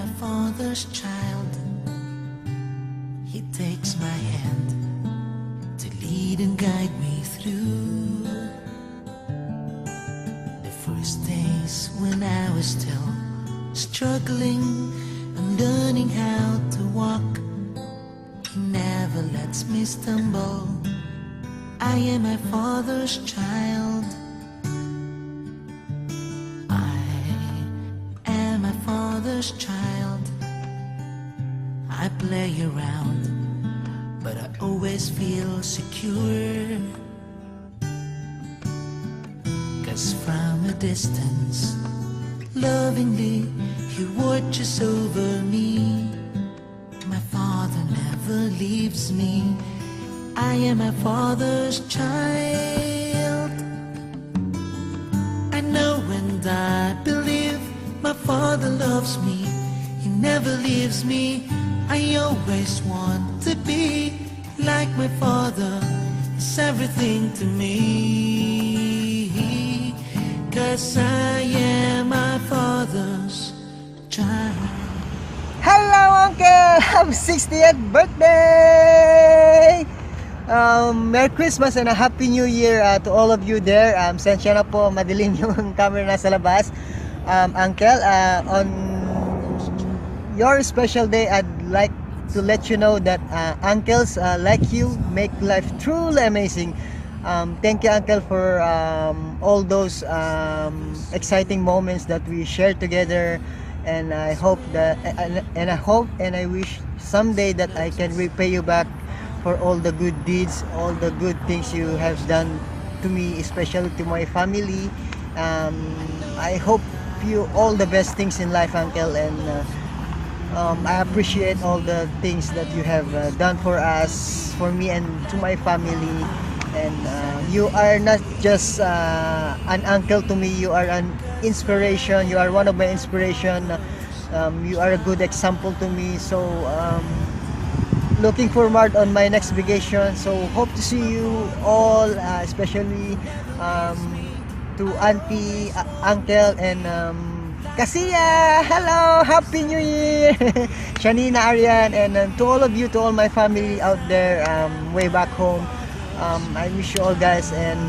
my father's child. He takes my hand to lead and guide me through the first days when I was still struggling and learning how to walk. He never lets me stumble. I am my father's child. I am my father's child. I play around, but I always feel secure. 'Cause from a distance, lovingly, he watches over me. My father never leaves me. I am my father's child. I know and I believe my father loves me. He never leaves me. I always want to be like my father. It's everything to me. 'Cause I am my father's child. Hello, Uncle! Happy 60th birthday! Merry Christmas and a Happy New Year to all of you there. Sensya na po, madilim yung camera nasa labas. Uncle, on your special day, I'd like to let you know that uncles like you make life truly amazing. Thank you, Uncle, for all those exciting moments that we shared together. And I hope that, and I wish someday that I can repay you back for all the good deeds, all the good things you have done to me, especially to my family. I hope you all the best things in life, Uncle, and I appreciate all the things that you have done for us, for me, and to my family. And you are not just an uncle to me, you are an inspiration. You are one of my inspiration. You are a good example to me. So looking forward on my next vacation. So hope to see you all, especially to Auntie, Uncle, and Kasiya. Hello, Happy New Year. Shanina, Arian, and to all of you, to all my family out there, way back home. I wish you all guys and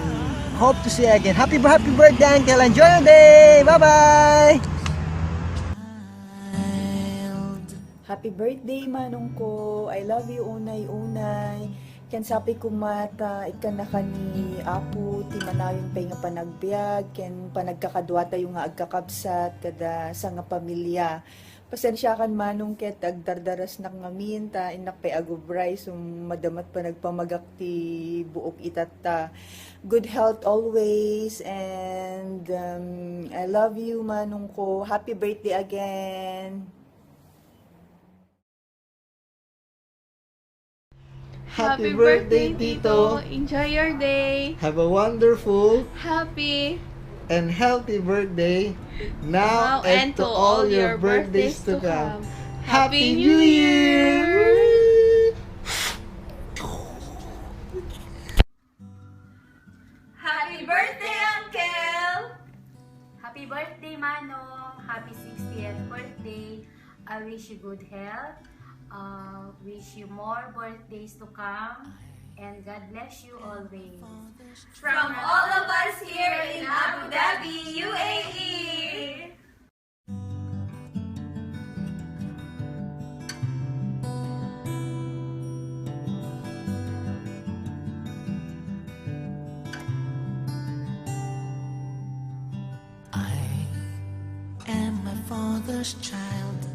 hope to see you again. Happy birthday, Uncle. Enjoy your day. Bye-bye. Happy birthday, manong ko. I love you, unay-unay. Ken sapi ko mata, ikan na ka ni Apo, ti manayon pay nga panagbiag, ken panagkakadwata yung nga agkakabsat, kada sa nga pamilya. Pasensya kan manong ket agdardaras nak ngamin, ta inak pay agubray, sum madamat pa nagpamagak ti buok itata. Good health always, and I love you, manong ko. Happy birthday again. Happy birthday, Tito! Enjoy your day! Have a wonderful Happy and healthy birthday now and to all your birthdays to come. Happy New Year! Happy birthday, Uncle! Happy birthday, Manong! Happy 60th birthday! I wish you good health. Wish you more birthdays to come. And God bless you always. From all of us here in Abu Dhabi, UAE! I am my father's child.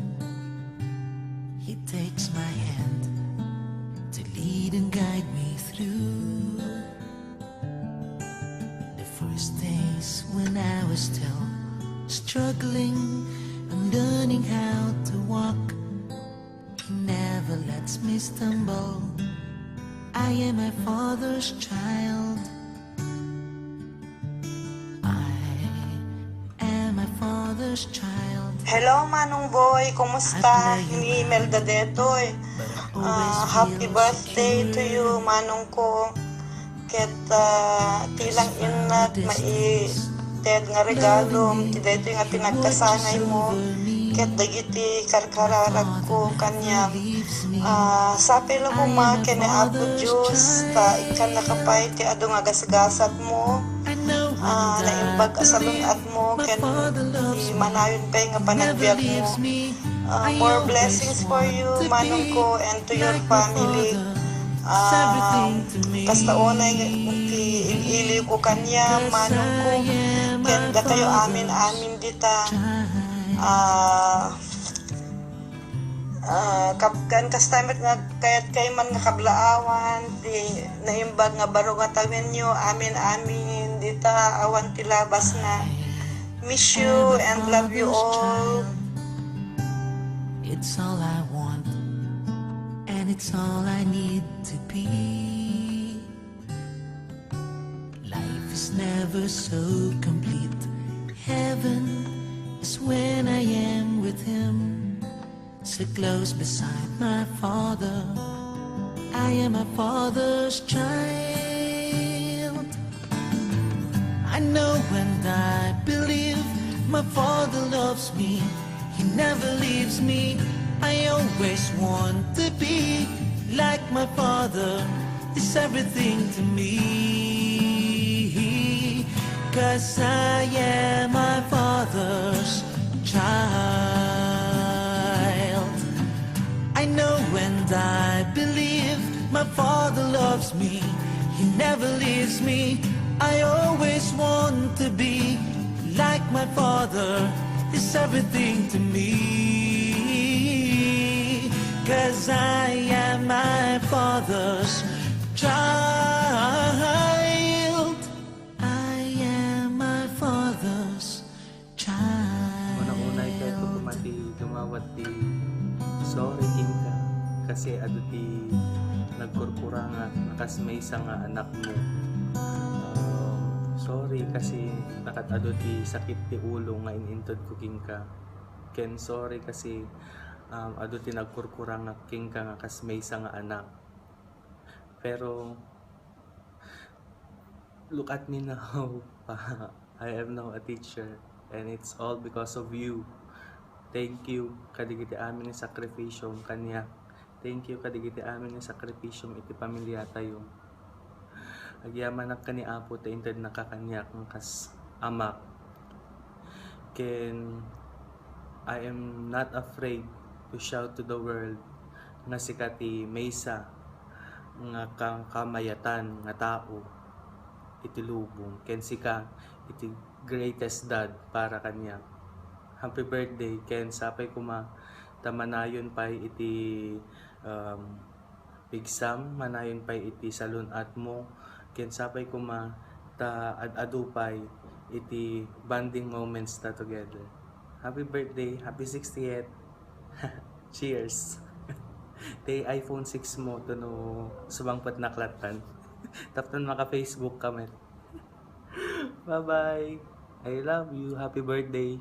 He takes my hand to lead and guide me through the first days when I was still struggling and learning how to walk. He never lets me stumble. I am my father's child. I am my father's child. Hello, Manong Boy. Kumusta? Ni Imelda Detoy. Happy birthday to you, Manong ko. Ket tilang inat mai ted nga regalo. Ti dito nga pinagkasanay mo. ket dagiti karkararag ko kanya. Sapi lang mo ma kene Apo Diyos ta ikan nakapay ti adu nga gasgasat mo. Naimbag sa lunat mo ken di manayon pay nga panagbiag mo. More blessings for you manong ko and to your family. Kasta onay ili ko kanya manong ko ken da kayo amin dita. Kapkan kastamet nga kayat kay man nga kablaawan di naimbag nga baro nga tawin nyo amin dita awan tilabas na. Miss you and love you all. It's all I want, and it's all I need to be. Life is never so complete. Heaven is when I am with Him. So close beside my Father, I am my Father's child. I know and I believe my Father loves me. He never leaves me. I always want to be like my Father. It's everything to me, 'cause I am my Father's child. I know and I believe my Father loves me. He never leaves me. I always want to be like my Father. It's everything to me, 'cause I am my Father's child. I am my Father's child. Unang-unay kay ko tumati dumawat ti sorry Kinka kasi adu ti nagkurkura nga nakas may isa nga anak mo. Sorry kasi nakatado ti sakit ti ulo nga inintod ko Kinka. Ken sorry kasi ado ti nagkurkura nga Kinka nga kas may isa nga anak. Pero look at me now. I am now a teacher and it's all because of you. Thank you kadigiti amin ni sakripisyong kanya. Thank you kadigiti amin ni sakripisyong iti pamilya tayo. Agyaman ak kani Apo ta inted nakakanyak ng kas amak. Ken I am not afraid to shout to the world nga sikati maysa nga kamayatan nga tao iti lubong. Ken sika iti greatest dad para kanya. Happy birthday ken sapay kuma tamanayon pay iti pigsam manayon pay iti salunat mo. Ken sapay kuma ta adupay iti bonding moments ta together. Happy birthday, happy 60th. Cheers. Tay iPhone 6 mo to no subangpat naklatan. Tapos maka Facebook kami. Bye bye. I love you. Happy birthday.